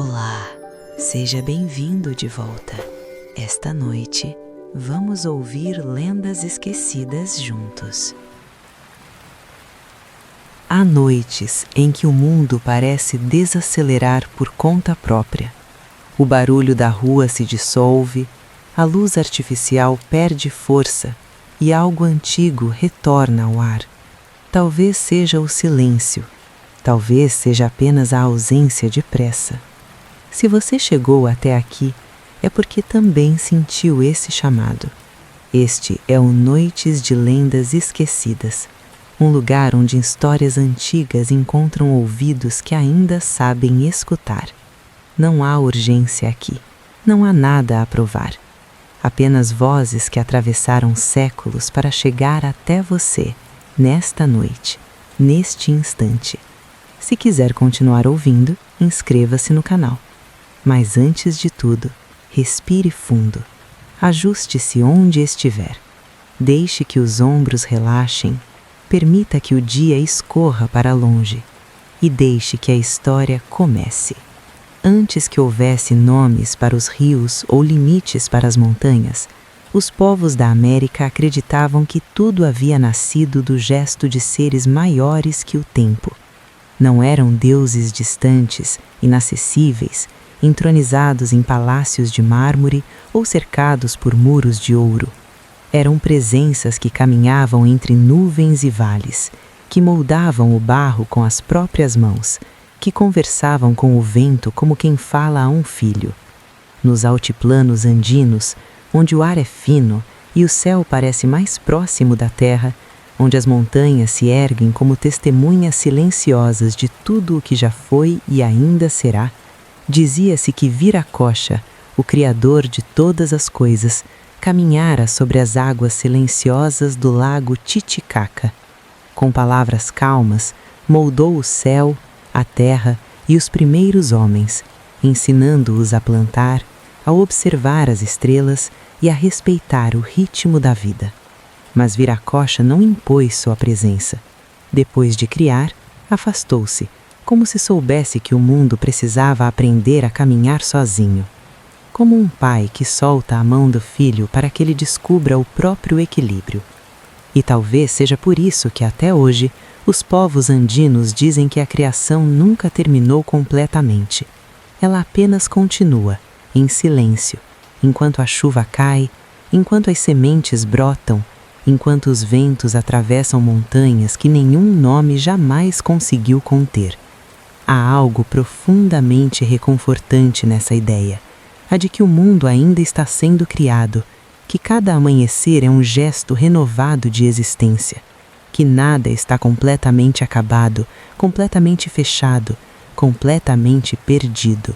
Olá, seja bem-vindo de volta. Esta noite, vamos ouvir lendas esquecidas juntos. Há noites em que o mundo parece desacelerar por conta própria. O barulho da rua se dissolve, a luz artificial perde força e algo antigo retorna ao ar. Talvez seja o silêncio, talvez seja apenas a ausência de pressa. Se você chegou até aqui, é porque também sentiu esse chamado. Este é o Noites de Lendas Esquecidas, um lugar onde histórias antigas encontram ouvidos que ainda sabem escutar. Não há urgência aqui, não há nada a provar. Apenas vozes que atravessaram séculos para chegar até você, nesta noite, neste instante. Se quiser continuar ouvindo, inscreva-se no canal. Mas antes de tudo, respire fundo. Ajuste-se onde estiver. Deixe que os ombros relaxem. Permita que o dia escorra para longe. E deixe que a história comece. Antes que houvesse nomes para os rios ou limites para as montanhas, os povos da América acreditavam que tudo havia nascido do gesto de seres maiores que o tempo. Não eram deuses distantes, inacessíveis, entronizados em palácios de mármore ou cercados por muros de ouro. Eram presenças que caminhavam entre nuvens e vales, que moldavam o barro com as próprias mãos, que conversavam com o vento como quem fala a um filho. Nos altiplanos andinos, onde o ar é fino e o céu parece mais próximo da terra, onde as montanhas se erguem como testemunhas silenciosas de tudo o que já foi e ainda será, dizia-se que Viracocha, o Criador de todas as coisas, caminhara sobre as águas silenciosas do lago Titicaca. Com palavras calmas, moldou o céu, a terra e os primeiros homens, ensinando-os a plantar, a observar as estrelas e a respeitar o ritmo da vida. Mas Viracocha não impôs sua presença. Depois de criar, afastou-se, como se soubesse que o mundo precisava aprender a caminhar sozinho. Como um pai que solta a mão do filho para que ele descubra o próprio equilíbrio. E talvez seja por isso que até hoje os povos andinos dizem que a criação nunca terminou completamente. Ela apenas continua, em silêncio, enquanto a chuva cai, enquanto as sementes brotam, enquanto os ventos atravessam montanhas que nenhum nome jamais conseguiu conter. Há algo profundamente reconfortante nessa ideia, a de que o mundo ainda está sendo criado, que cada amanhecer é um gesto renovado de existência, que nada está completamente acabado, completamente fechado, completamente perdido.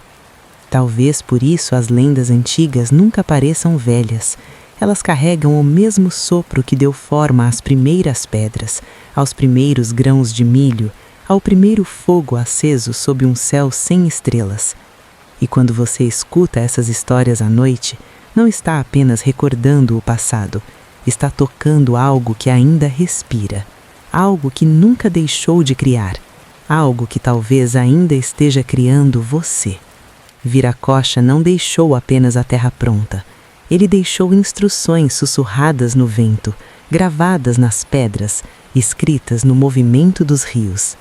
Talvez por isso as lendas antigas nunca pareçam velhas. Elas carregam o mesmo sopro que deu forma às primeiras pedras, aos primeiros grãos de milho, ao primeiro fogo aceso sob um céu sem estrelas. E quando você escuta essas histórias à noite, não está apenas recordando o passado, está tocando algo que ainda respira, algo que nunca deixou de criar, algo que talvez ainda esteja criando você. Viracocha não deixou apenas a terra pronta. Ele deixou instruções sussurradas no vento, gravadas nas pedras, escritas no movimento dos rios.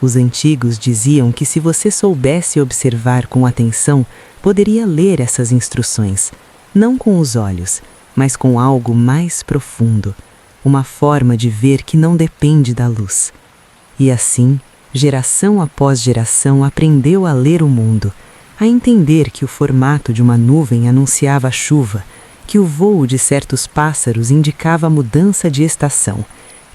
Os antigos diziam que se você soubesse observar com atenção, poderia ler essas instruções, não com os olhos, mas com algo mais profundo, uma forma de ver que não depende da luz. E assim, geração após geração aprendeu a ler o mundo, a entender que o formato de uma nuvem anunciava a chuva, que o voo de certos pássaros indicava a mudança de estação,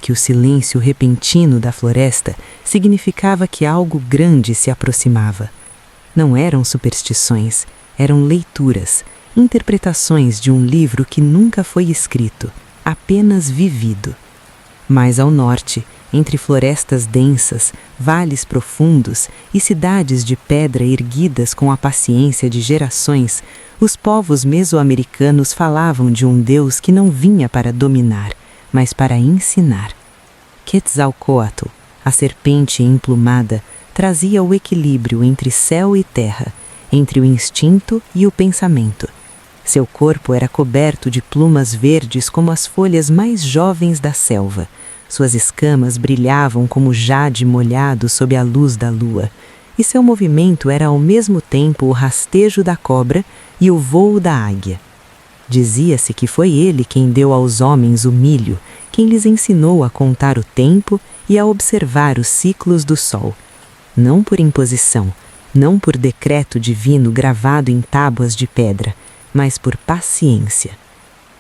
que o silêncio repentino da floresta significava que algo grande se aproximava. Não eram superstições, eram leituras, interpretações de um livro que nunca foi escrito, apenas vivido. Mais ao norte, entre florestas densas, vales profundos e cidades de pedra erguidas com a paciência de gerações, os povos mesoamericanos falavam de um Deus que não vinha para dominar, mas para ensinar. Quetzalcóatl, a serpente emplumada, trazia o equilíbrio entre céu e terra, entre o instinto e o pensamento. Seu corpo era coberto de plumas verdes como as folhas mais jovens da selva. Suas escamas brilhavam como jade molhado sob a luz da lua, e seu movimento era ao mesmo tempo o rastejo da cobra e o vôo da águia. Dizia-se que foi ele quem deu aos homens o milho, quem lhes ensinou a contar o tempo e a observar os ciclos do sol. Não por imposição, não por decreto divino gravado em tábuas de pedra, mas por paciência.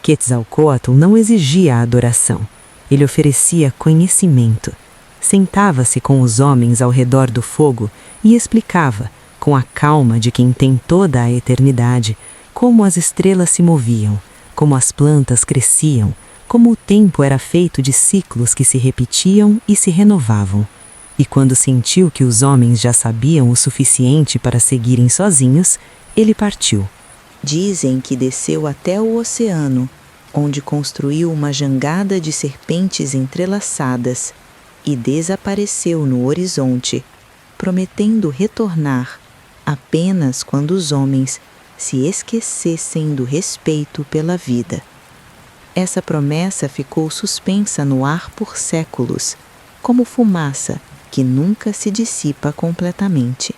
Quetzalcóatl não exigia a adoração. Ele oferecia conhecimento. Sentava-se com os homens ao redor do fogo e explicava, com a calma de quem tem toda a eternidade, como as estrelas se moviam, como as plantas cresciam, como o tempo era feito de ciclos que se repetiam e se renovavam. E quando sentiu que os homens já sabiam o suficiente para seguirem sozinhos, ele partiu. Dizem que desceu até o oceano, onde construiu uma jangada de serpentes entrelaçadas e desapareceu no horizonte, prometendo retornar apenas quando os homens se esquecessem do respeito pela vida. Essa promessa ficou suspensa no ar por séculos, como fumaça que nunca se dissipa completamente.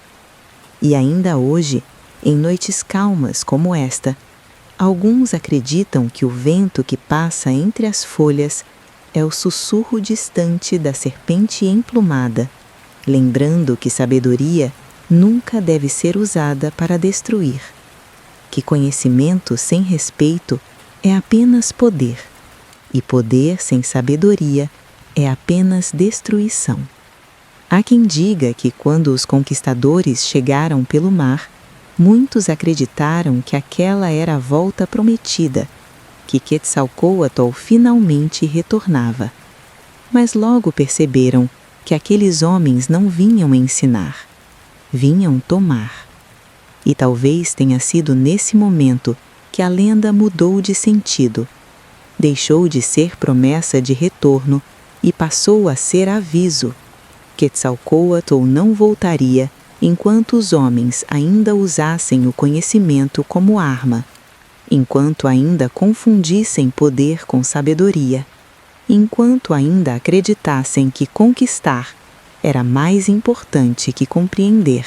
E ainda hoje, em noites calmas como esta, alguns acreditam que o vento que passa entre as folhas é o sussurro distante da serpente emplumada, lembrando que sabedoria nunca deve ser usada para destruir, que conhecimento sem respeito é apenas poder, e poder sem sabedoria é apenas destruição. Há quem diga que quando os conquistadores chegaram pelo mar, muitos acreditaram que aquela era a volta prometida, que Quetzalcóatl finalmente retornava. Mas logo perceberam que aqueles homens não vinham ensinar, vinham tomar. E talvez tenha sido nesse momento que a lenda mudou de sentido. Deixou de ser promessa de retorno e passou a ser aviso. Quetzalcóatl não voltaria enquanto os homens ainda usassem o conhecimento como arma, enquanto ainda confundissem poder com sabedoria, enquanto ainda acreditassem que conquistar era mais importante que compreender.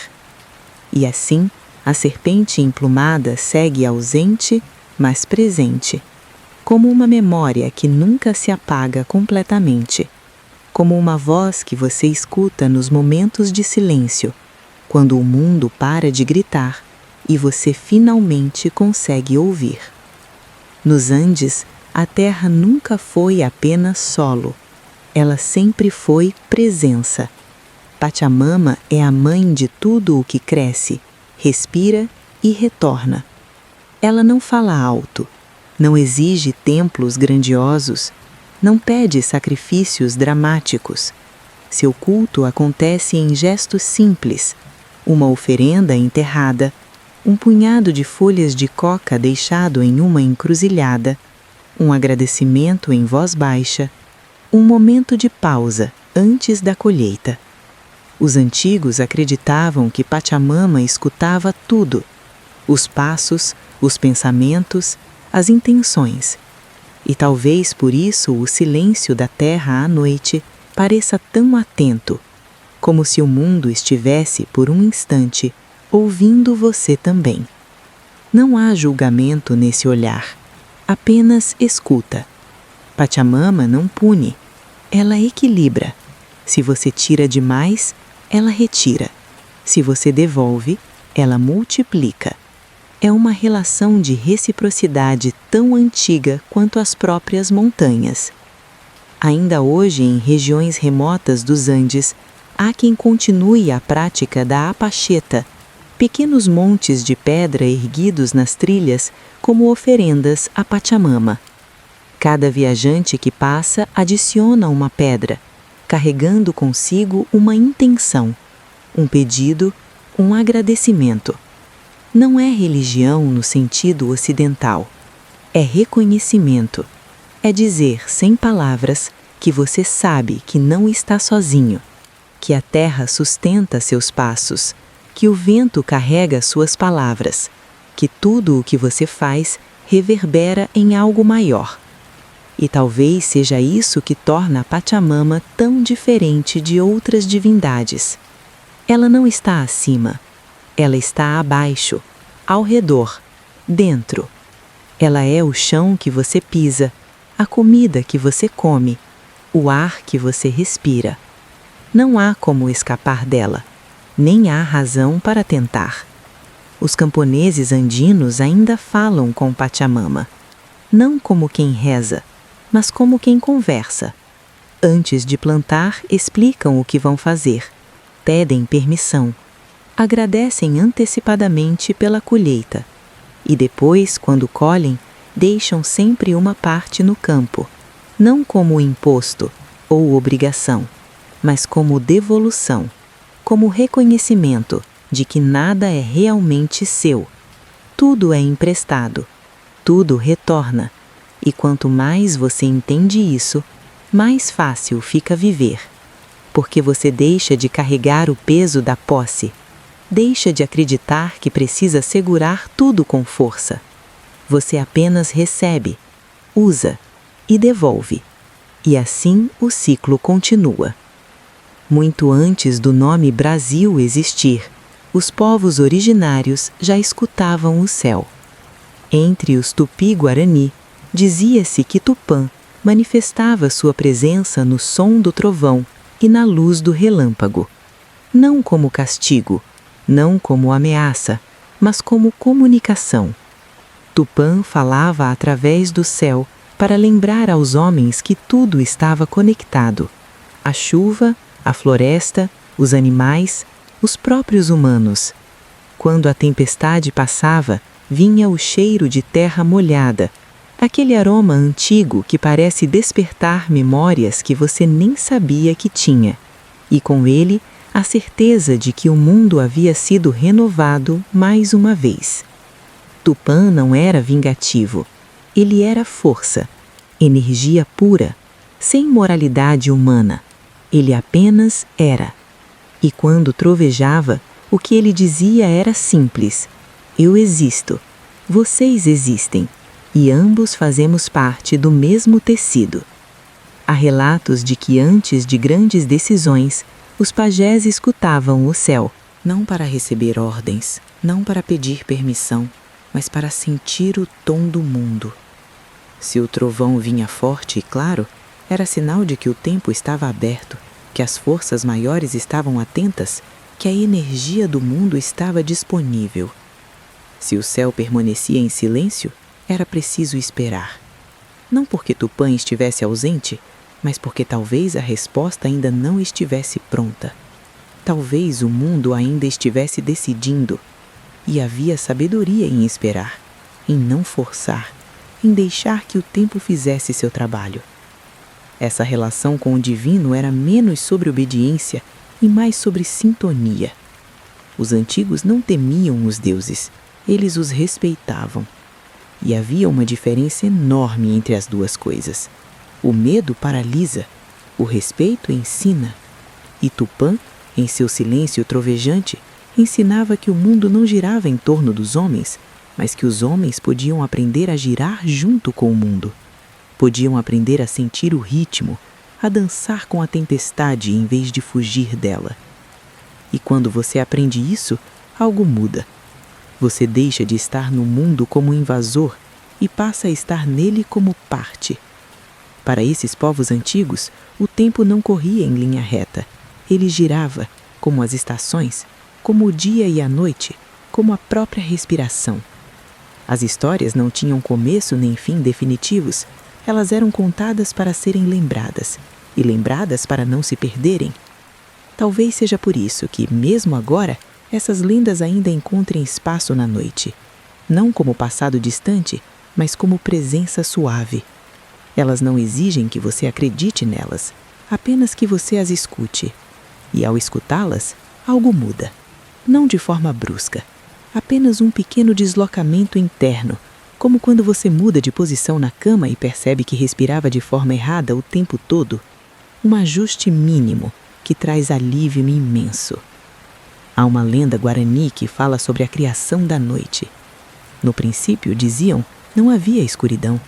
E assim, a serpente emplumada segue ausente, mas presente, como uma memória que nunca se apaga completamente, como uma voz que você escuta nos momentos de silêncio, quando o mundo para de gritar e você finalmente consegue ouvir. Nos Andes, a terra nunca foi apenas solo, ela sempre foi presença. Pachamama é a mãe de tudo o que cresce, respira e retorna. Ela não fala alto, não exige templos grandiosos, não pede sacrifícios dramáticos. Seu culto acontece em gestos simples, uma oferenda enterrada, um punhado de folhas de coca deixado em uma encruzilhada, um agradecimento em voz baixa, um momento de pausa antes da colheita. Os antigos acreditavam que Pachamama escutava tudo, os passos, os pensamentos, as intenções. E talvez por isso o silêncio da terra à noite pareça tão atento, como se o mundo estivesse, por um instante, ouvindo você também. Não há julgamento nesse olhar, apenas escuta. Pachamama não pune, ela equilibra. Se você tira demais, ela retira. Se você devolve, ela multiplica. É uma relação de reciprocidade tão antiga quanto as próprias montanhas. Ainda hoje, em regiões remotas dos Andes, há quem continue a prática da apacheta, pequenos montes de pedra erguidos nas trilhas como oferendas a Pachamama. Cada viajante que passa adiciona uma pedra, carregando consigo uma intenção, um pedido, um agradecimento. Não é religião no sentido ocidental. É reconhecimento. É dizer sem palavras que você sabe que não está sozinho, que a terra sustenta seus passos, que o vento carrega suas palavras, que tudo o que você faz reverbera em algo maior. E talvez seja isso que torna a Pachamama tão diferente de outras divindades. Ela não está acima, ela está abaixo, ao redor, dentro. Ela é o chão que você pisa, a comida que você come, o ar que você respira. Não há como escapar dela, nem há razão para tentar. Os camponeses andinos ainda falam com Pachamama, não como quem reza, mas como quem conversa. Antes de plantar, explicam o que vão fazer, pedem permissão, agradecem antecipadamente pela colheita e depois, quando colhem, deixam sempre uma parte no campo, não como imposto ou obrigação, mas como devolução, como reconhecimento de que nada é realmente seu. Tudo é emprestado, tudo retorna, e quanto mais você entende isso, mais fácil fica viver, porque você deixa de carregar o peso da posse, deixa de acreditar que precisa segurar tudo com força. Você apenas recebe, usa e devolve, e assim o ciclo continua. Muito antes do nome Brasil existir, os povos originários já escutavam o céu. Entre os Tupi-Guarani, dizia-se que Tupã manifestava sua presença no som do trovão e na luz do relâmpago, não como castigo, não como ameaça, mas como comunicação. Tupã falava através do céu para lembrar aos homens que tudo estava conectado: a chuva, a floresta, os animais, os próprios humanos. Quando a tempestade passava, vinha o cheiro de terra molhada, aquele aroma antigo que parece despertar memórias que você nem sabia que tinha, e com ele a certeza de que o mundo havia sido renovado mais uma vez. Tupã não era vingativo, ele era força, energia pura, sem moralidade humana. Ele apenas era. E quando trovejava, o que ele dizia era simples: eu existo, vocês existem, e ambos fazemos parte do mesmo tecido. Há relatos de que antes de grandes decisões, os pajés escutavam o céu, não para receber ordens, não para pedir permissão, mas para sentir o tom do mundo. Se o trovão vinha forte e claro, era sinal de que o tempo estava aberto, que as forças maiores estavam atentas, que a energia do mundo estava disponível. Se o céu permanecia em silêncio, era preciso esperar. Não porque Tupã estivesse ausente, mas porque talvez a resposta ainda não estivesse pronta. Talvez o mundo ainda estivesse decidindo. E havia sabedoria em esperar, em não forçar, em deixar que o tempo fizesse seu trabalho. Essa relação com o divino era menos sobre obediência e mais sobre sintonia. Os antigos não temiam os deuses, eles os respeitavam. E havia uma diferença enorme entre as duas coisas. O medo paralisa, o respeito ensina. E Tupã, em seu silêncio trovejante, ensinava que o mundo não girava em torno dos homens, mas que os homens podiam aprender a girar junto com o mundo. Podiam aprender a sentir o ritmo, a dançar com a tempestade em vez de fugir dela. E quando você aprende isso, algo muda. Você deixa de estar no mundo como invasor e passa a estar nele como parte. Para esses povos antigos, o tempo não corria em linha reta. Ele girava, como as estações, como o dia e a noite, como a própria respiração. As histórias não tinham começo nem fim definitivos. Elas eram contadas para serem lembradas, e lembradas para não se perderem. Talvez seja por isso que, mesmo agora, essas lendas ainda encontrem espaço na noite, não como passado distante, mas como presença suave. Elas não exigem que você acredite nelas, apenas que você as escute. E ao escutá-las, algo muda. Não de forma brusca, apenas um pequeno deslocamento interno, como quando você muda de posição na cama e percebe que respirava de forma errada o tempo todo. Um ajuste mínimo que traz alívio imenso. Há uma lenda guarani que fala sobre a criação da noite. No princípio, diziam, não havia escuridão.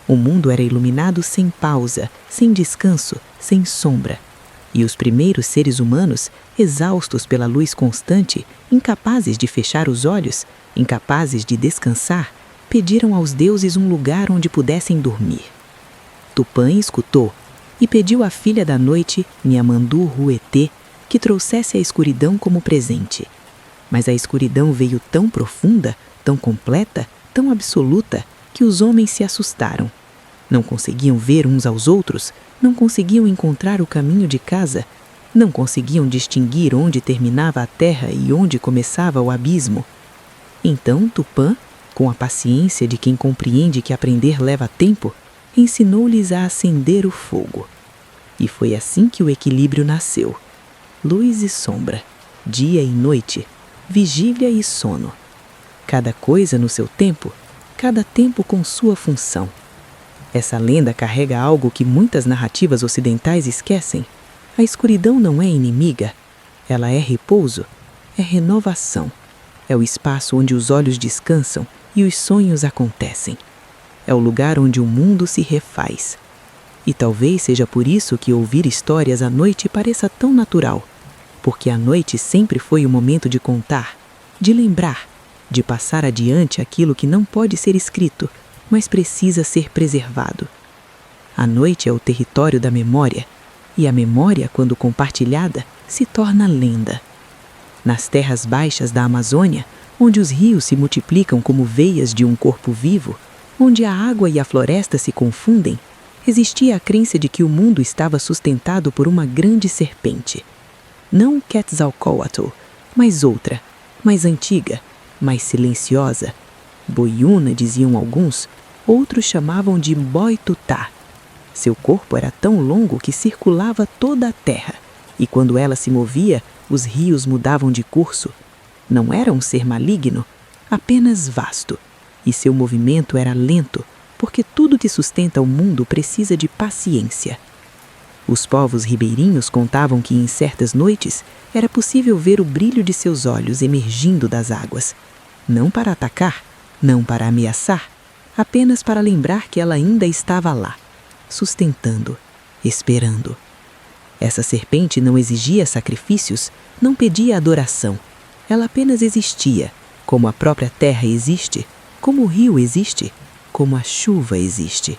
O mundo era iluminado sem pausa, sem descanso, sem sombra. E os primeiros seres humanos, exaustos pela luz constante, incapazes de fechar os olhos, incapazes de descansar, pediram aos deuses um lugar onde pudessem dormir. Tupã escutou e pediu à filha da noite, Nyamandu Ruetê, que trouxesse a escuridão como presente. Mas a escuridão veio tão profunda, tão completa, tão absoluta, que os homens se assustaram. Não conseguiam ver uns aos outros, não conseguiam encontrar o caminho de casa, não conseguiam distinguir onde terminava a terra e onde começava o abismo. Então Tupã, com a paciência de quem compreende que aprender leva tempo, ensinou-lhes a acender o fogo. E foi assim que o equilíbrio nasceu. Luz e sombra, dia e noite, vigília e sono. Cada coisa no seu tempo, cada tempo com sua função. Essa lenda carrega algo que muitas narrativas ocidentais esquecem. A escuridão não é inimiga, ela é repouso, é renovação. É o espaço onde os olhos descansam e os sonhos acontecem. É o lugar onde o mundo se refaz. E talvez seja por isso que ouvir histórias à noite pareça tão natural. Porque a noite sempre foi o momento de contar, de lembrar, de passar adiante aquilo que não pode ser escrito, mas precisa ser preservado. A noite é o território da memória, e a memória, quando compartilhada, se torna lenda. Nas terras baixas da Amazônia, onde os rios se multiplicam como veias de um corpo vivo, onde a água e a floresta se confundem, existia a crença de que o mundo estava sustentado por uma grande serpente. Não Quetzalcóatl, mas outra, mais antiga, mais silenciosa. Boiúna, diziam alguns, outros chamavam de Boitutá. Seu corpo era tão longo que circulava toda a terra, e quando ela se movia, os rios mudavam de curso. Não era um ser maligno, apenas vasto, e seu movimento era lento, porque tudo que sustenta o mundo precisa de paciência. Os povos ribeirinhos contavam que em certas noites era possível ver o brilho de seus olhos emergindo das águas. Não para atacar, não para ameaçar, apenas para lembrar que ela ainda estava lá, sustentando, esperando. Essa serpente não exigia sacrifícios, não pedia adoração. Ela apenas existia, como a própria terra existe, como o rio existe, como a chuva existe.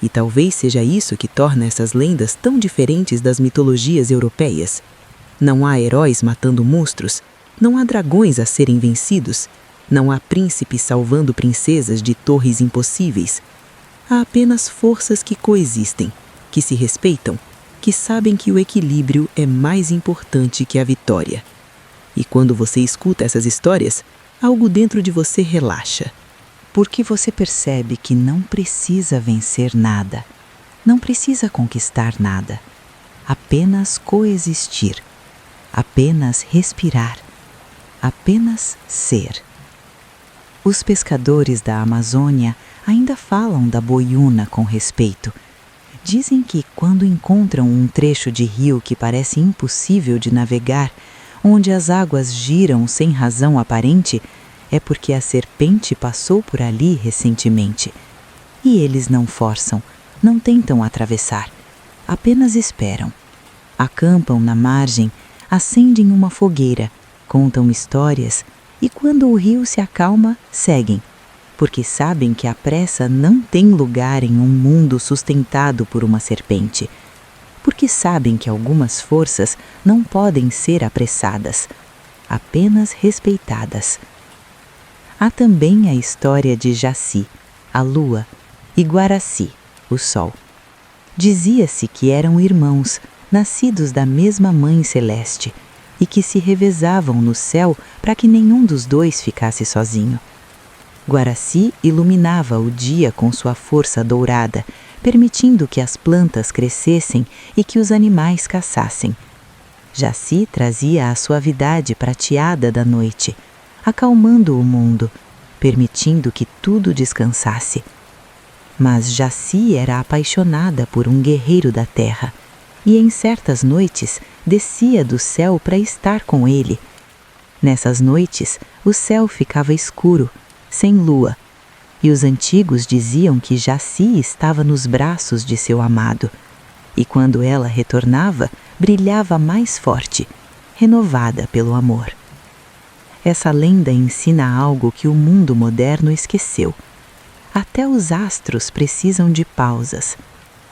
E talvez seja isso que torna essas lendas tão diferentes das mitologias europeias. Não há heróis matando monstros, não há dragões a serem vencidos, não há príncipes salvando princesas de torres impossíveis. Há apenas forças que coexistem, que se respeitam, que sabem que o equilíbrio é mais importante que a vitória. E quando você escuta essas histórias, algo dentro de você relaxa. Porque você percebe que não precisa vencer nada, não precisa conquistar nada, apenas coexistir, apenas respirar, apenas ser. Os pescadores da Amazônia ainda falam da boiúna com respeito. Dizem que quando encontram um trecho de rio que parece impossível de navegar, onde as águas giram sem razão aparente, é porque a serpente passou por ali recentemente. E eles não forçam, não tentam atravessar, apenas esperam. Acampam na margem, acendem uma fogueira, contam histórias e quando o rio se acalma, seguem, porque sabem que a pressa não tem lugar em um mundo sustentado por uma serpente, porque sabem que algumas forças não podem ser apressadas, apenas respeitadas. Há também a história de Jaci, a lua, e Guaraci, o sol. Dizia-se que eram irmãos, nascidos da mesma mãe celeste, e que se revezavam no céu para que nenhum dos dois ficasse sozinho. Guaraci iluminava o dia com sua força dourada, permitindo que as plantas crescessem e que os animais caçassem. Jaci trazia a suavidade prateada da noite, acalmando o mundo, permitindo que tudo descansasse. Mas Jaci era apaixonada por um guerreiro da terra, e em certas noites descia do céu para estar com ele. Nessas noites, o céu ficava escuro, sem lua, e os antigos diziam que Jaci estava nos braços de seu amado, e quando ela retornava, brilhava mais forte, renovada pelo amor. Essa lenda ensina algo que o mundo moderno esqueceu. Até os astros precisam de pausas.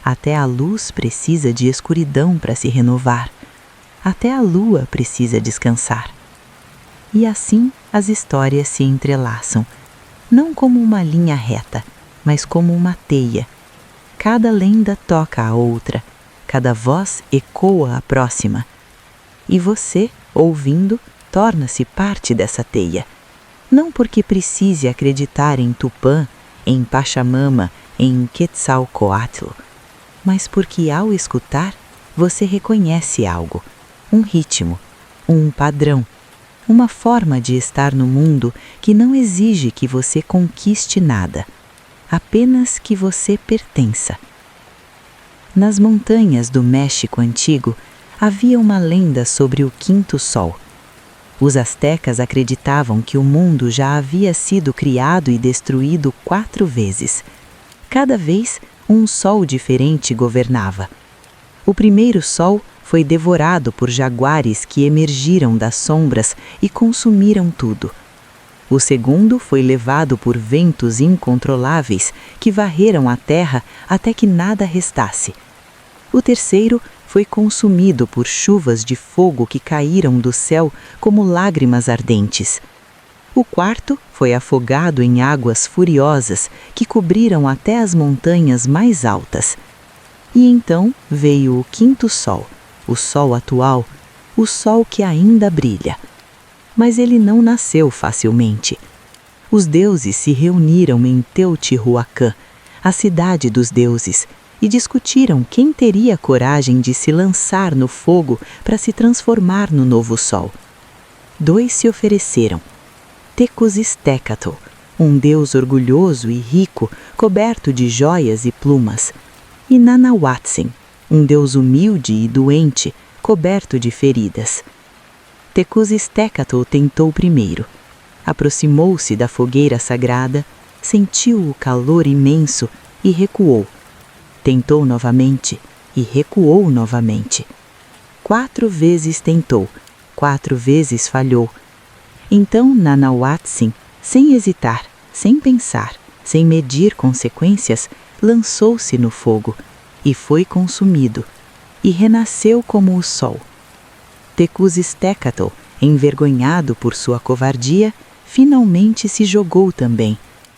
Até a luz precisa de escuridão para se renovar. Até a lua precisa descansar. E assim as histórias se entrelaçam, não como uma linha reta, mas como uma teia. Cada lenda toca a outra, cada voz ecoa a próxima. E você, ouvindo, torna-se parte dessa teia. Não porque precise acreditar em Tupã, em Pachamama, em Quetzalcoatl, mas porque ao escutar, você reconhece algo, um ritmo, um padrão, uma forma de estar no mundo que não exige que você conquiste nada, apenas que você pertença. Nas montanhas do México antigo, havia uma lenda sobre o quinto sol. Os astecas acreditavam que o mundo já havia sido criado e destruído 4 vezes. Cada vez, um sol diferente governava. O primeiro sol foi devorado por jaguares que emergiram das sombras e consumiram tudo. O segundo foi levado por ventos incontroláveis que varreram a terra até que nada restasse. O terceiro foi consumido por chuvas de fogo que caíram do céu como lágrimas ardentes. O quarto foi afogado em águas furiosas que cobriram até as montanhas mais altas. E então veio o quinto sol, o sol atual, o sol que ainda brilha. Mas ele não nasceu facilmente. Os deuses se reuniram em Teotihuacan, a cidade dos deuses, e discutiram quem teria coragem de se lançar no fogo para se transformar no novo sol. 2 se ofereceram. Tecuzistecatl, um deus orgulhoso e rico, coberto de joias e plumas, e Nanahuatzin, um deus humilde e doente, coberto de feridas. Tecuzistecatl tentou primeiro. Aproximou-se da fogueira sagrada, sentiu o calor imenso e recuou. Tentou novamente e recuou novamente. 4 vezes tentou, 4 vezes falhou. Então Nanahuatzin, sem hesitar, sem pensar, sem medir consequências, lançou-se no fogo e foi consumido, e renasceu como o sol. Tecuzistecatl, envergonhado por sua covardia, finalmente se jogou também,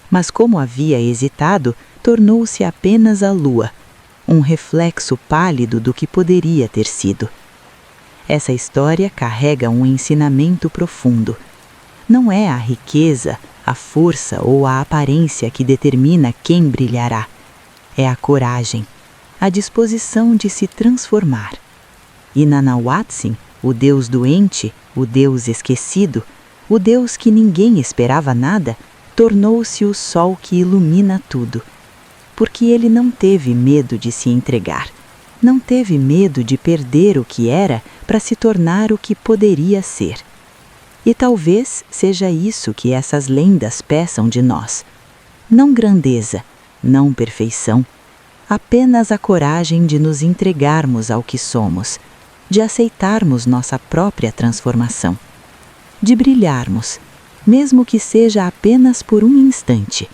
mas como havia hesitado, tornou-se apenas a lua, um reflexo pálido do que poderia ter sido. Essa história carrega um ensinamento profundo. Não é a riqueza, a força ou a aparência que determina quem brilhará. É a coragem, a disposição de se transformar. E Nanahuatzin, o deus doente, o deus esquecido, o deus que ninguém esperava nada, tornou-se o sol que ilumina tudo. Porque ele não teve medo de se entregar, não teve medo de perder o que era para se tornar o que poderia ser. E talvez seja isso que essas lendas peçam de nós. Não grandeza, não perfeição, apenas a coragem de nos entregarmos ao que somos, de aceitarmos nossa própria transformação, de brilharmos, mesmo que seja apenas por um instante.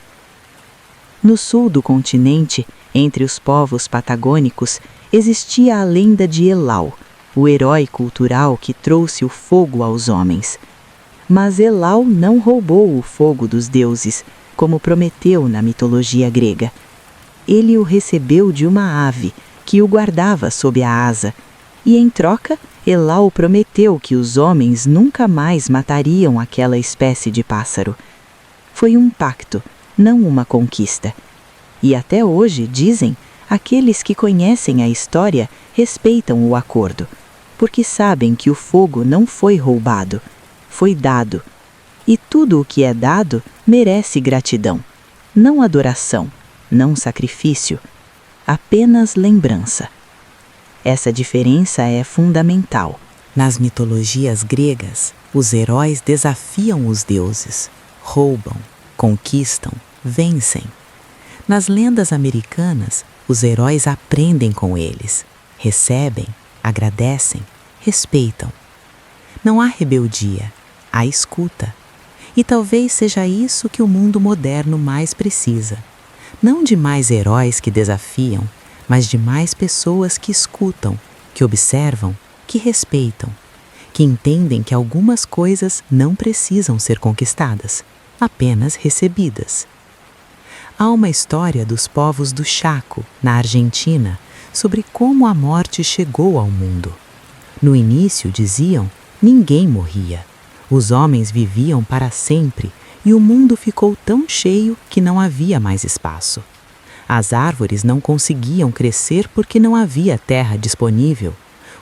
No sul do continente, entre os povos patagônicos, existia a lenda de Elau, o herói cultural que trouxe o fogo aos homens. Mas Elau não roubou o fogo dos deuses, como prometeu na mitologia grega. Ele o recebeu de uma ave, que o guardava sob a asa, e em troca, Elau prometeu que os homens nunca mais matariam aquela espécie de pássaro. Foi um pacto, não uma conquista. E até hoje, dizem, aqueles que conhecem a história respeitam o acordo, porque sabem que o fogo não foi roubado, foi dado. E tudo o que é dado merece gratidão, não adoração, não sacrifício, apenas lembrança. Essa diferença é fundamental, Nas mitologias gregas, os heróis desafiam os deuses, roubam, conquistam, vencem. Nas lendas americanas, os heróis aprendem com eles, recebem, agradecem, respeitam. Não há rebeldia, há escuta. E talvez seja isso que o mundo moderno mais precisa. Não de mais heróis que desafiam, mas de mais pessoas que escutam, que observam, que respeitam, que entendem que algumas coisas não precisam ser conquistadas, apenas recebidas. Há uma história dos povos do Chaco, na Argentina, sobre como a morte chegou ao mundo. No início, diziam, ninguém morria. Os homens viviam para sempre e o mundo ficou tão cheio que não havia mais espaço. As árvores não conseguiam crescer porque não havia terra disponível.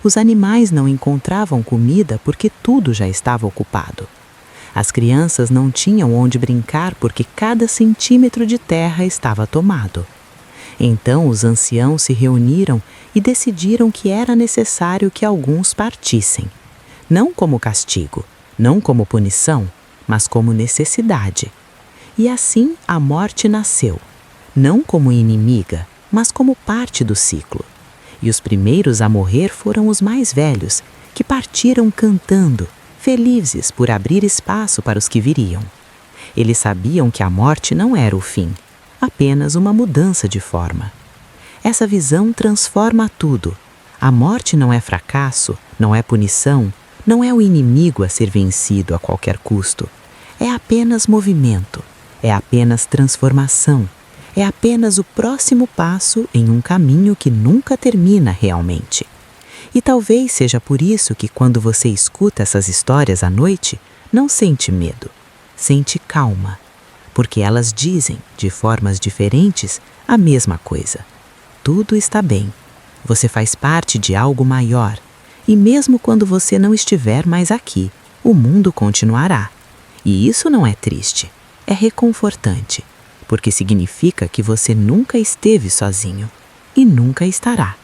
Os animais não encontravam comida porque tudo já estava ocupado. As crianças não tinham onde brincar porque cada centímetro de terra estava tomado. Então os anciãos se reuniram e decidiram que era necessário que alguns partissem. Não como castigo, não como punição, mas como necessidade. E assim a morte nasceu, não como inimiga, mas como parte do ciclo. E os primeiros a morrer foram os mais velhos, que partiram cantando, felizes por abrir espaço para os que viriam. Eles sabiam que a morte não era o fim, apenas uma mudança de forma. Essa visão transforma tudo. A morte não é fracasso, não é punição, não é o inimigo a ser vencido a qualquer custo. É apenas movimento, é apenas transformação, é apenas o próximo passo em um caminho que nunca termina realmente. E talvez seja por isso que quando você escuta essas histórias à noite, não sente medo, sente calma, porque elas dizem, de formas diferentes, a mesma coisa. Tudo está bem, você faz parte de algo maior, e mesmo quando você não estiver mais aqui, o mundo continuará. E isso não é triste, é reconfortante, porque significa que você nunca esteve sozinho e nunca estará.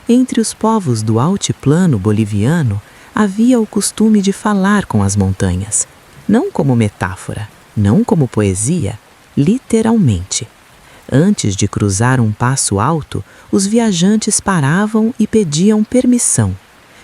Entre os povos do altiplano boliviano, havia o costume de falar com as montanhas, não como metáfora, não como poesia, literalmente. Antes de cruzar um passo alto, os viajantes paravam e pediam permissão.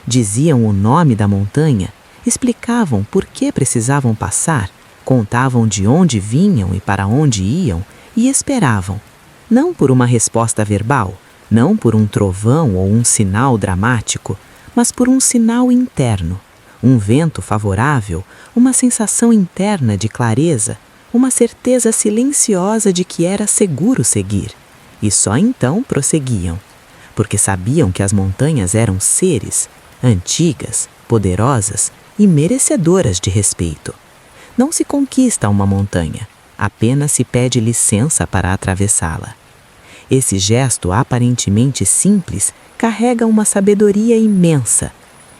Diziam o nome da montanha, explicavam por que precisavam passar, contavam de onde vinham e para onde iam e esperavam, não por uma resposta verbal, não por um trovão ou um sinal dramático, mas por um sinal interno, um vento favorável, uma sensação interna de clareza, uma certeza silenciosa de que era seguro seguir. E só então prosseguiam, porque sabiam que as montanhas eram seres, antigas, poderosas e merecedoras de respeito. Não se conquista uma montanha, apenas se pede licença para atravessá-la. Esse gesto aparentemente simples carrega uma sabedoria imensa.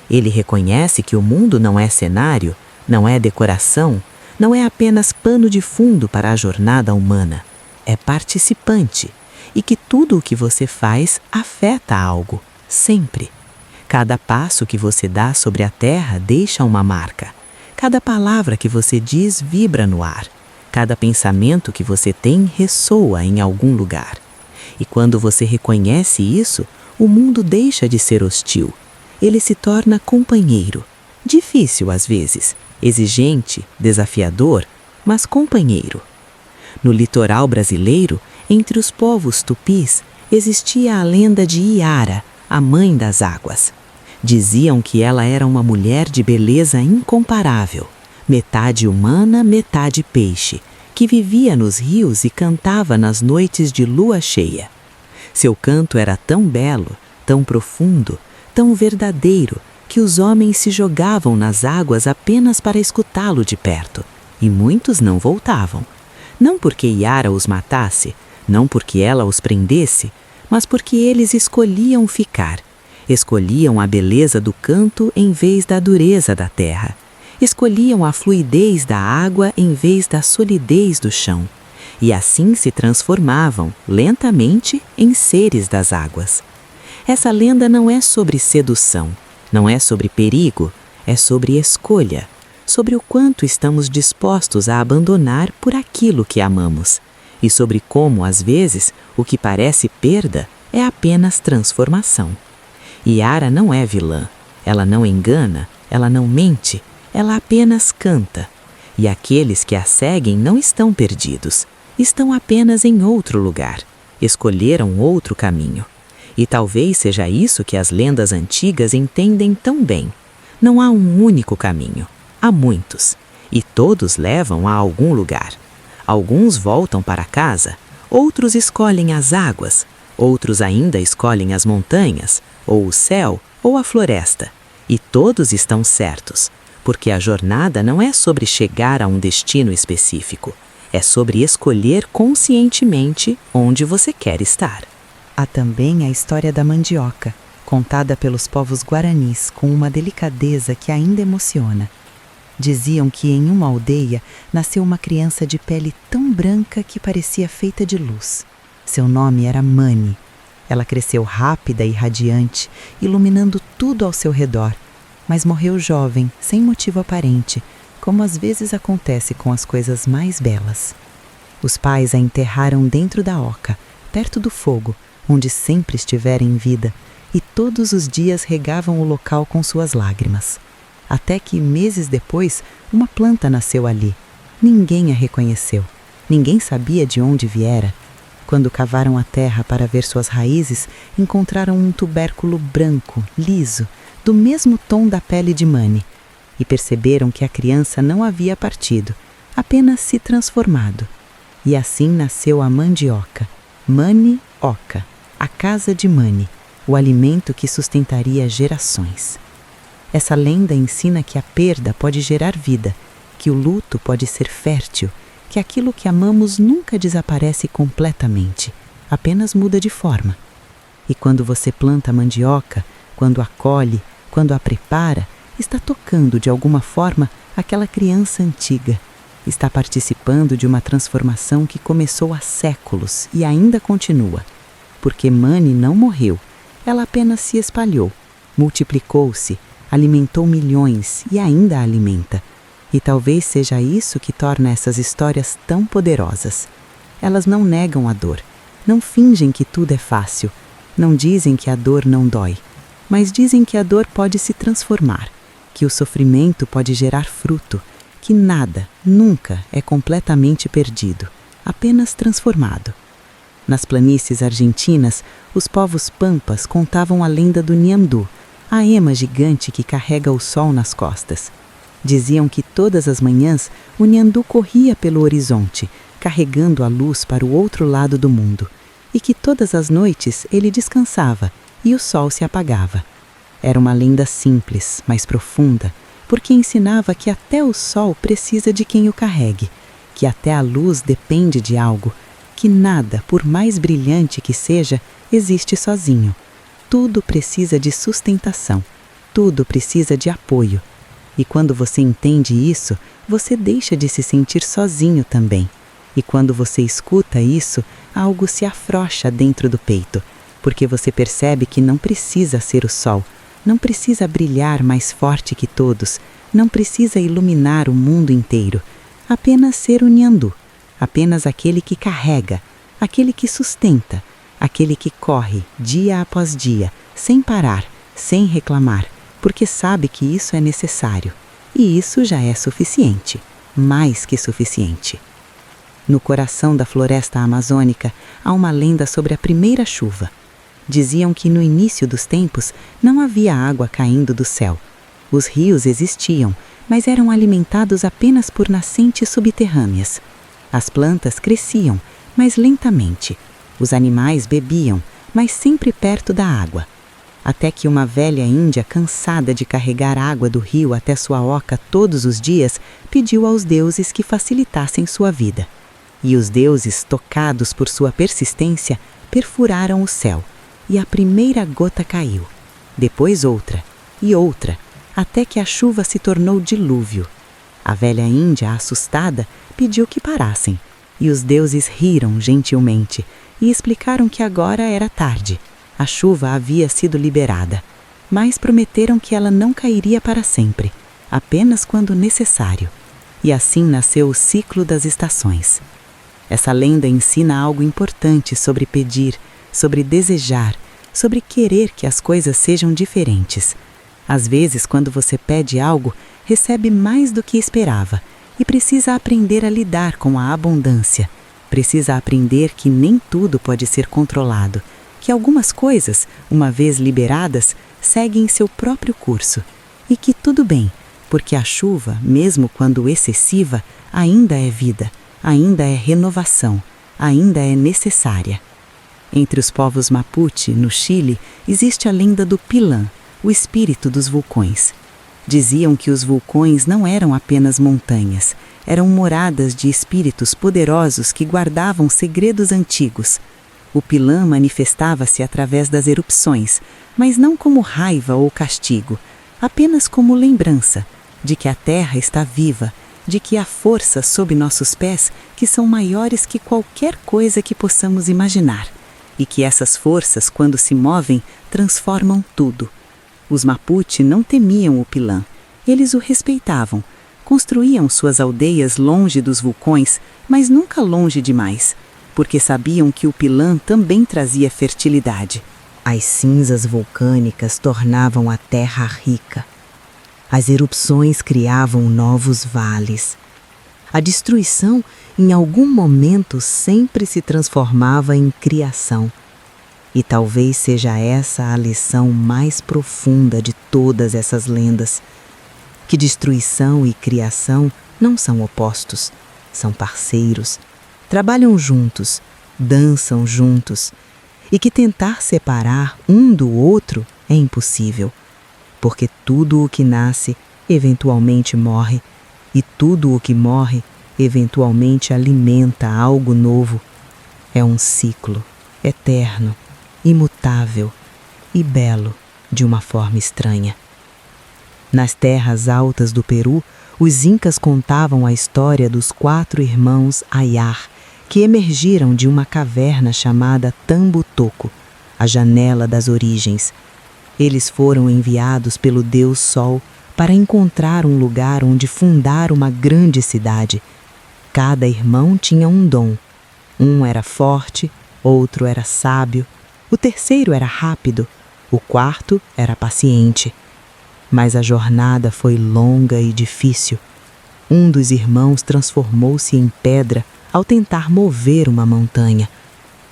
Ele reconhece que o mundo não é cenário, não é decoração, não é apenas pano de fundo para a jornada humana. É participante e que tudo o que você faz afeta algo, sempre. Cada passo que você dá sobre a terra deixa uma marca. Cada palavra que você diz vibra no ar. Cada pensamento que você tem ressoa em algum lugar. E quando você reconhece isso, o mundo deixa de ser hostil. Ele se torna companheiro. Difícil às vezes, exigente, desafiador, mas companheiro. No litoral brasileiro, entre os povos tupis, existia a lenda de Iara, a mãe das águas. Diziam que ela era uma mulher de beleza incomparável, metade humana, metade peixe, que vivia nos rios e cantava nas noites de lua cheia. Seu canto era tão belo, tão profundo, tão verdadeiro, que os homens se jogavam nas águas apenas para escutá-lo de perto, e muitos não voltavam. Não porque Iara os matasse, não porque ela os prendesse, mas porque eles escolhiam ficar. Escolhiam a beleza do canto em vez da dureza da terra. Escolhiam a fluidez da água em vez da solidez do chão. E assim se transformavam, lentamente, em seres das águas. Essa lenda não é sobre sedução, Não é sobre perigo, é sobre escolha, sobre o quanto estamos dispostos a abandonar por aquilo que amamos, e sobre como, às vezes, o que parece perda é apenas transformação. Yara não é vilã, ela não engana, ela não mente, ela apenas canta. E aqueles que a seguem não estão perdidos, estão apenas em outro lugar, escolheram outro caminho. E talvez seja isso que as lendas antigas entendem tão bem. Não há um único caminho, há muitos, e todos levam a algum lugar. Alguns voltam para casa, outros escolhem as águas, outros ainda escolhem as montanhas, ou o céu, ou a floresta. E todos estão certos, porque a jornada não é sobre chegar a um destino específico, é sobre escolher conscientemente onde você quer estar. Há também a história da mandioca, contada pelos povos guaranis com uma delicadeza que ainda emociona. Diziam que em uma aldeia nasceu uma criança de pele tão branca que parecia feita de luz. Seu nome era Mani. Ela cresceu rápida e radiante, iluminando tudo ao seu redor, mas morreu jovem, sem motivo aparente, como às vezes acontece com as coisas mais belas. Os pais a enterraram dentro da oca, perto do fogo, onde sempre estivera em vida, e todos os dias regavam o local com suas lágrimas. Até que, meses depois, uma planta nasceu ali. Ninguém a reconheceu. Ninguém sabia de onde viera. Quando cavaram a terra para ver suas raízes, encontraram um tubérculo branco, liso, do mesmo tom da pele de Mani, e perceberam que a criança não havia partido, apenas se transformado. E assim nasceu a mandioca, Mani-oca, a casa de Mani, o alimento que sustentaria gerações. Essa lenda ensina que a perda pode gerar vida, que o luto pode ser fértil, que aquilo que amamos nunca desaparece completamente, apenas muda de forma. E quando você planta a mandioca, quando a colhe, quando a prepara, está tocando de alguma forma aquela criança antiga. Está participando de uma transformação que começou há séculos e ainda continua. Porque Mani não morreu, ela apenas se espalhou, multiplicou-se, alimentou milhões e ainda alimenta. E talvez seja isso que torna essas histórias tão poderosas. Elas não negam a dor, não fingem que tudo é fácil, não dizem que a dor não dói, mas dizem que a dor pode se transformar, que o sofrimento pode gerar fruto, que nada, nunca é completamente perdido, apenas transformado. Nas planícies argentinas, os povos pampas contavam a lenda do Nhandu, a ema gigante que carrega o sol nas costas. Diziam que todas as manhãs o Nhandu corria pelo horizonte, carregando a luz para o outro lado do mundo, e que todas as noites ele descansava e o sol se apagava. Era uma lenda simples, mas profunda, porque ensinava que até o sol precisa de quem o carregue, que até a luz depende de algo, que nada, por mais brilhante que seja, existe sozinho. Tudo precisa de sustentação, tudo precisa de apoio. E quando você entende isso, você deixa de se sentir sozinho também. E quando você escuta isso, algo se afrouxa dentro do peito, porque você percebe que não precisa ser o sol, não precisa brilhar mais forte que todos, não precisa iluminar o mundo inteiro, apenas ser o Nhandu, apenas aquele que carrega, aquele que sustenta, aquele que corre dia após dia, sem parar, sem reclamar, porque sabe que isso é necessário. E isso já é suficiente, mais que suficiente. No coração da floresta amazônica há uma lenda sobre a primeira chuva. Diziam que no início dos tempos não havia água caindo do céu. Os rios existiam, mas eram alimentados apenas por nascentes subterrâneas. As plantas cresciam, mas lentamente. Os animais bebiam, mas sempre perto da água. Até que uma velha índia, cansada de carregar água do rio até sua oca todos os dias, pediu aos deuses que facilitassem sua vida. E os deuses, tocados por sua persistência, perfuraram o céu, e a primeira gota caiu, depois outra, e outra, até que a chuva se tornou dilúvio. A velha índia, assustada, pediu que parassem, e os deuses riram gentilmente e explicaram que agora era tarde. A chuva havia sido liberada. mas prometeram que ela não cairia para sempre, apenas quando necessário. E assim nasceu o ciclo das estações. Essa lenda ensina algo importante sobre pedir, sobre desejar, sobre querer que as coisas sejam diferentes. Às vezes, quando você pede algo, recebe mais do que esperava e precisa aprender a lidar com a abundância. Precisa aprender que nem tudo pode ser controlado, que algumas coisas, uma vez liberadas, seguem seu próprio curso e que tudo bem, porque a chuva, mesmo quando excessiva, ainda é vida, ainda é renovação, ainda é necessária. Entre os povos Mapuche, no Chile, existe a lenda do Pilã, o espírito dos vulcões. Diziam que os vulcões não eram apenas montanhas, eram moradas de espíritos poderosos que guardavam segredos antigos. O Pilã manifestava-se através das erupções, mas não como raiva ou castigo, apenas como lembrança de que a Terra está viva, de que há forças sob nossos pés que são maiores que qualquer coisa que possamos imaginar, e que essas forças, quando se movem, transformam tudo. Os Mapuche não temiam o Pilã, eles o respeitavam, construíam suas aldeias longe dos vulcões, mas nunca longe demais, porque sabiam que o Pilã também trazia fertilidade. As cinzas vulcânicas tornavam a terra rica. As erupções criavam novos vales. A destruição, em algum momento, sempre se transformava em criação. E talvez seja essa a lição mais profunda de todas essas lendas. Que destruição e criação não são opostos, são parceiros. Trabalham juntos, dançam juntos. E que tentar separar um do outro é impossível. Porque tudo o que nasce, eventualmente morre, e tudo o que morre, eventualmente alimenta algo novo. É um ciclo, eterno, imutável e belo de uma forma estranha. Nas terras altas do Peru, os incas contavam a história dos 4 irmãos Ayar, que emergiram de uma caverna chamada Tambutoco, a janela das origens. Eles foram enviados pelo Deus Sol para encontrar um lugar onde fundar uma grande cidade. Cada irmão tinha um dom. Um era forte, outro era sábio, o terceiro era rápido, o quarto era paciente. Mas a jornada foi longa e difícil. Um dos irmãos transformou-se em pedra ao tentar mover uma montanha.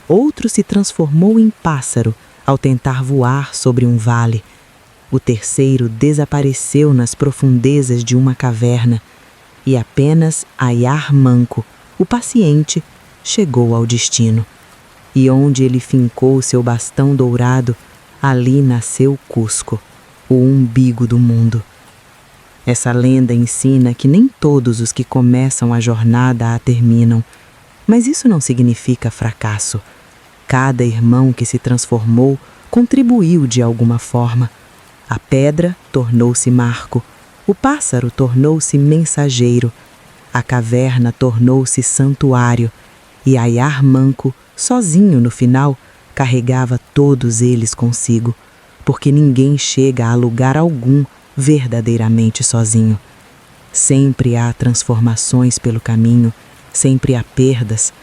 Outro se transformou em pássaro ao tentar voar sobre um vale. O terceiro desapareceu nas profundezas de uma caverna. E apenas Ayar Manco, o paciente, chegou ao destino. E onde ele fincou seu bastão dourado, ali nasceu Cusco, o umbigo do mundo. Essa lenda ensina que nem todos os que começam a jornada a terminam, mas isso não significa fracasso. Cada irmão que se transformou contribuiu de alguma forma. A pedra tornou-se marco, o pássaro tornou-se mensageiro, a caverna tornou-se santuário, e Ayar Manco, sozinho no final, carregava todos eles consigo, porque ninguém chega a lugar algum verdadeiramente sozinho. Sempre há transformações pelo caminho, sempre há perdas,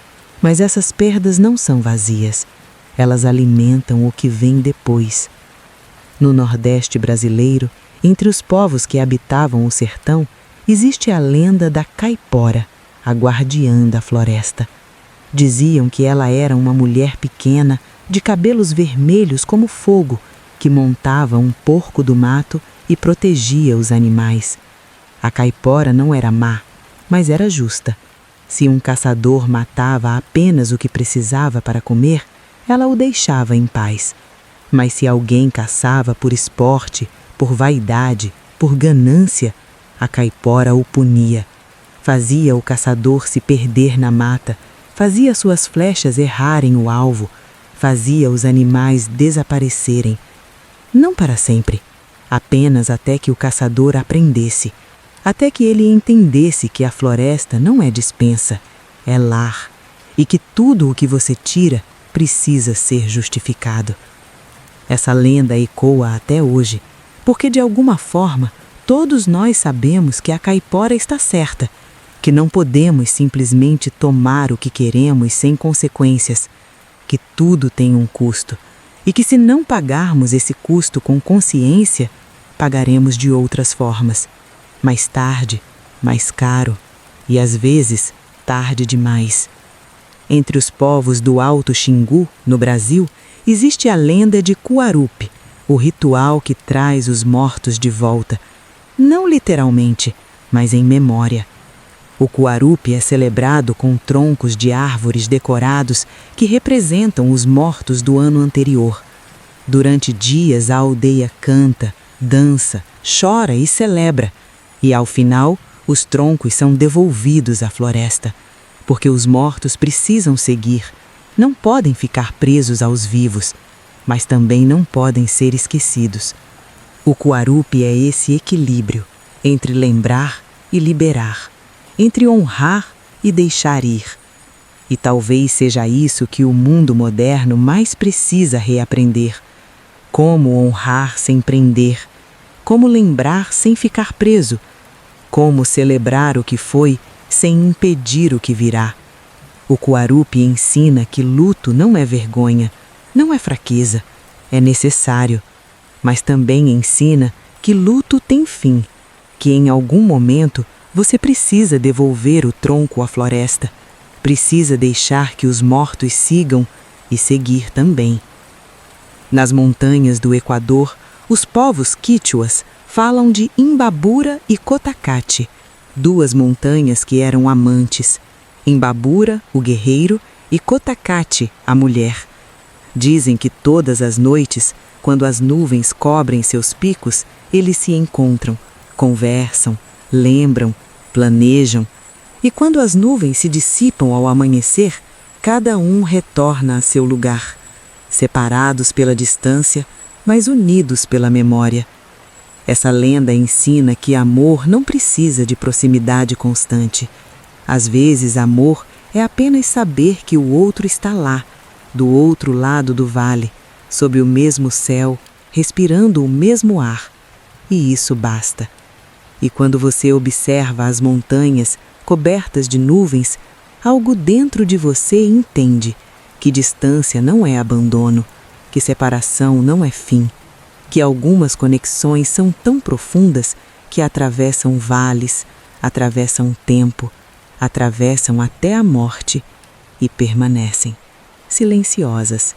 mas essas perdas não são vazias, elas alimentam o que vem depois. No Nordeste brasileiro, entre os povos que habitavam o sertão, existe a lenda da Caipora, a guardiã da floresta. Diziam que ela era uma mulher pequena, de cabelos vermelhos como fogo, que montava um porco do mato e protegia os animais. A caipora não era má, mas era justa. Se um caçador matava apenas o que precisava para comer, ela o deixava em paz. Mas se alguém caçava por esporte, por vaidade, por ganância, a caipora o punia. Fazia o caçador se perder na mata, fazia suas flechas errarem o alvo, fazia os animais desaparecerem. Não para sempre, apenas até que o caçador aprendesse, até que ele entendesse que a floresta não é despensa, é lar, e que tudo o que você tira precisa ser justificado. Essa lenda ecoa até hoje, porque de alguma forma todos nós sabemos que a caipora está certa, que não podemos simplesmente tomar o que queremos sem consequências, que tudo tem um custo e que se não pagarmos esse custo com consciência, pagaremos de outras formas, mais tarde, mais caro e às vezes tarde demais. Entre os povos do Alto Xingu, no Brasil, existe a lenda de Cuarupi, o ritual que traz os mortos de volta, não literalmente, mas em memória. O Cuarupi é celebrado com troncos de árvores decorados que representam os mortos do ano anterior. Durante dias a aldeia canta, dança, chora e celebra, e ao final os troncos são devolvidos à floresta, porque os mortos precisam seguir, não podem ficar presos aos vivos, mas também não podem ser esquecidos. O Cuarupi é esse equilíbrio entre lembrar e liberar, entre honrar e deixar ir. E talvez seja isso que o mundo moderno mais precisa reaprender. Como honrar sem prender, como lembrar sem ficar preso, como celebrar o que foi sem impedir o que virá. O Cuarupi ensina que luto não é vergonha, não é fraqueza, é necessário, mas também ensina que luto tem fim, que em algum momento você precisa devolver o tronco à floresta, precisa deixar que os mortos sigam e seguir também. Nas montanhas do Equador, os povos quichuas falam de Imbabura e Cotacachi, duas montanhas que eram amantes. Imbabura, o guerreiro, e Cotacachi, a mulher. Dizem que todas as noites, quando as nuvens cobrem seus picos, eles se encontram, conversam, lembram, planejam. E quando as nuvens se dissipam ao amanhecer, cada um retorna a seu lugar, separados pela distância, mas unidos pela memória. Essa lenda ensina que amor não precisa de proximidade constante. Às vezes, amor é apenas saber que o outro está lá, do outro lado do vale, sob o mesmo céu, respirando o mesmo ar. E isso basta. E quando você observa as montanhas cobertas de nuvens, algo dentro de você entende que distância não é abandono, que separação não é fim, que algumas conexões são tão profundas que atravessam vales, atravessam tempo, atravessam até a morte e permanecem, silenciosas,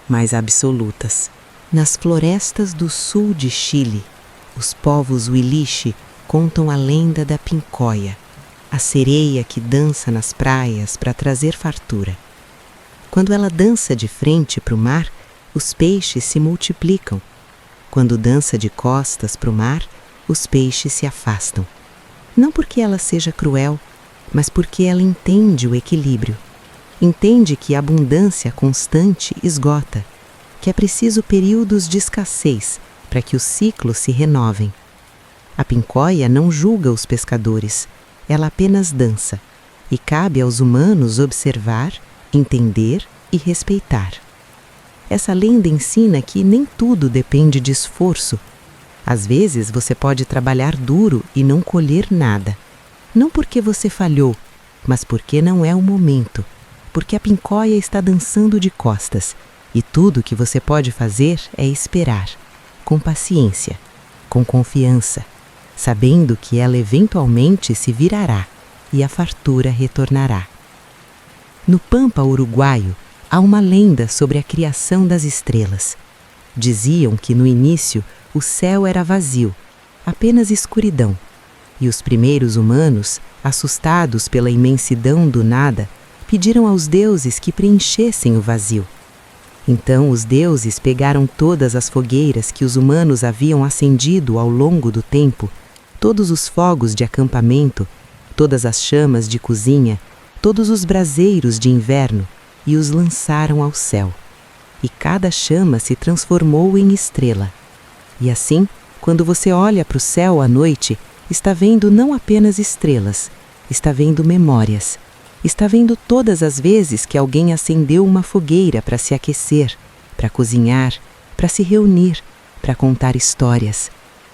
mas absolutas. Nas florestas do sul de Chile, os povos Huilliche contam a lenda da pincóia, a sereia que dança nas praias para trazer fartura. Quando ela dança de frente para o mar, os peixes se multiplicam. Quando dança de costas para o mar, os peixes se afastam. Não porque ela seja cruel, mas porque ela entende o equilíbrio. Entende que a abundância constante esgota, que é preciso períodos de escassez para que os ciclos se renovem. A pincóia não julga os pescadores, ela apenas dança, e cabe aos humanos observar, entender e respeitar. Essa lenda ensina que nem tudo depende de esforço. Às vezes você pode trabalhar duro e não colher nada. Não porque você falhou, mas porque não é o momento, porque a pincóia está dançando de costas, e tudo que você pode fazer é esperar, com paciência, com confiança, sabendo que ela eventualmente se virará e a fartura retornará. No Pampa uruguaio, há uma lenda sobre a criação das estrelas. Diziam que no início o céu era vazio, apenas escuridão, e os primeiros humanos, assustados pela imensidão do nada, pediram aos deuses que preenchessem o vazio. Então os deuses pegaram todas as fogueiras que os humanos haviam acendido ao longo do tempo, todos os fogos de acampamento, todas as chamas de cozinha, todos os braseiros de inverno, e os lançaram ao céu. E cada chama se transformou em estrela. E assim, quando você olha para o céu à noite, está vendo não apenas estrelas, está vendo memórias, está vendo todas as vezes que alguém acendeu uma fogueira para se aquecer, para cozinhar, para se reunir, para contar histórias.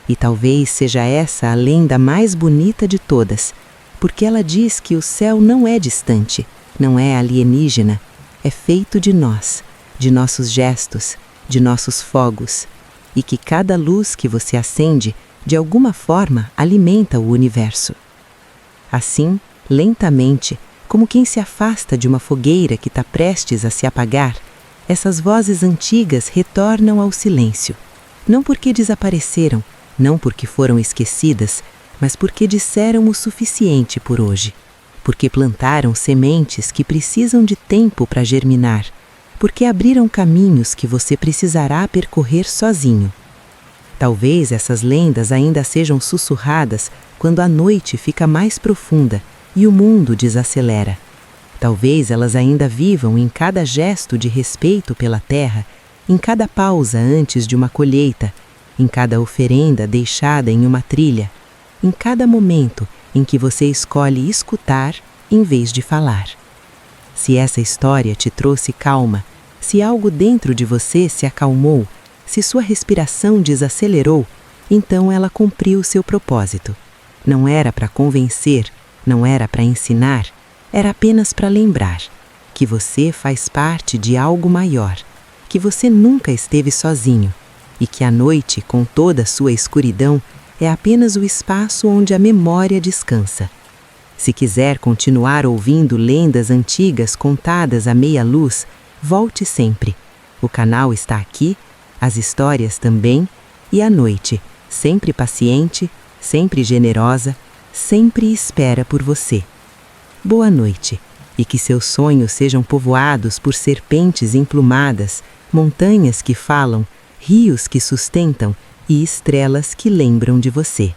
E talvez seja essa a lenda mais bonita de todas, porque ela diz que o céu não é distante, não é alienígena, é feito de nós, de nossos gestos, de nossos fogos, e que cada luz que você acende, de alguma forma, alimenta o universo. Assim, lentamente, como quem se afasta de uma fogueira que está prestes a se apagar, essas vozes antigas retornam ao silêncio, não porque desapareceram, não porque foram esquecidas, mas porque disseram o suficiente por hoje, porque plantaram sementes que precisam de tempo para germinar, porque abriram caminhos que você precisará percorrer sozinho. Talvez essas lendas ainda sejam sussurradas quando a noite fica mais profunda e o mundo desacelera. Talvez elas ainda vivam em cada gesto de respeito pela terra, em cada pausa antes de uma colheita, em cada oferenda deixada em uma trilha, em cada momento em que você escolhe escutar em vez de falar. Se essa história te trouxe calma, se algo dentro de você se acalmou, se sua respiração desacelerou, então ela cumpriu seu propósito. Não era para convencer, não era para ensinar, era apenas para lembrar que você faz parte de algo maior, que você nunca esteve sozinho e que a noite, com toda a sua escuridão, é apenas o espaço onde a memória descansa. Se quiser continuar ouvindo lendas antigas contadas à meia luz, volte sempre. O canal está aqui, as histórias também, e a noite, sempre paciente, sempre generosa, sempre espera por você. Boa noite, e que seus sonhos sejam povoados por serpentes emplumadas, montanhas que falam, rios que sustentam e estrelas que lembram de você.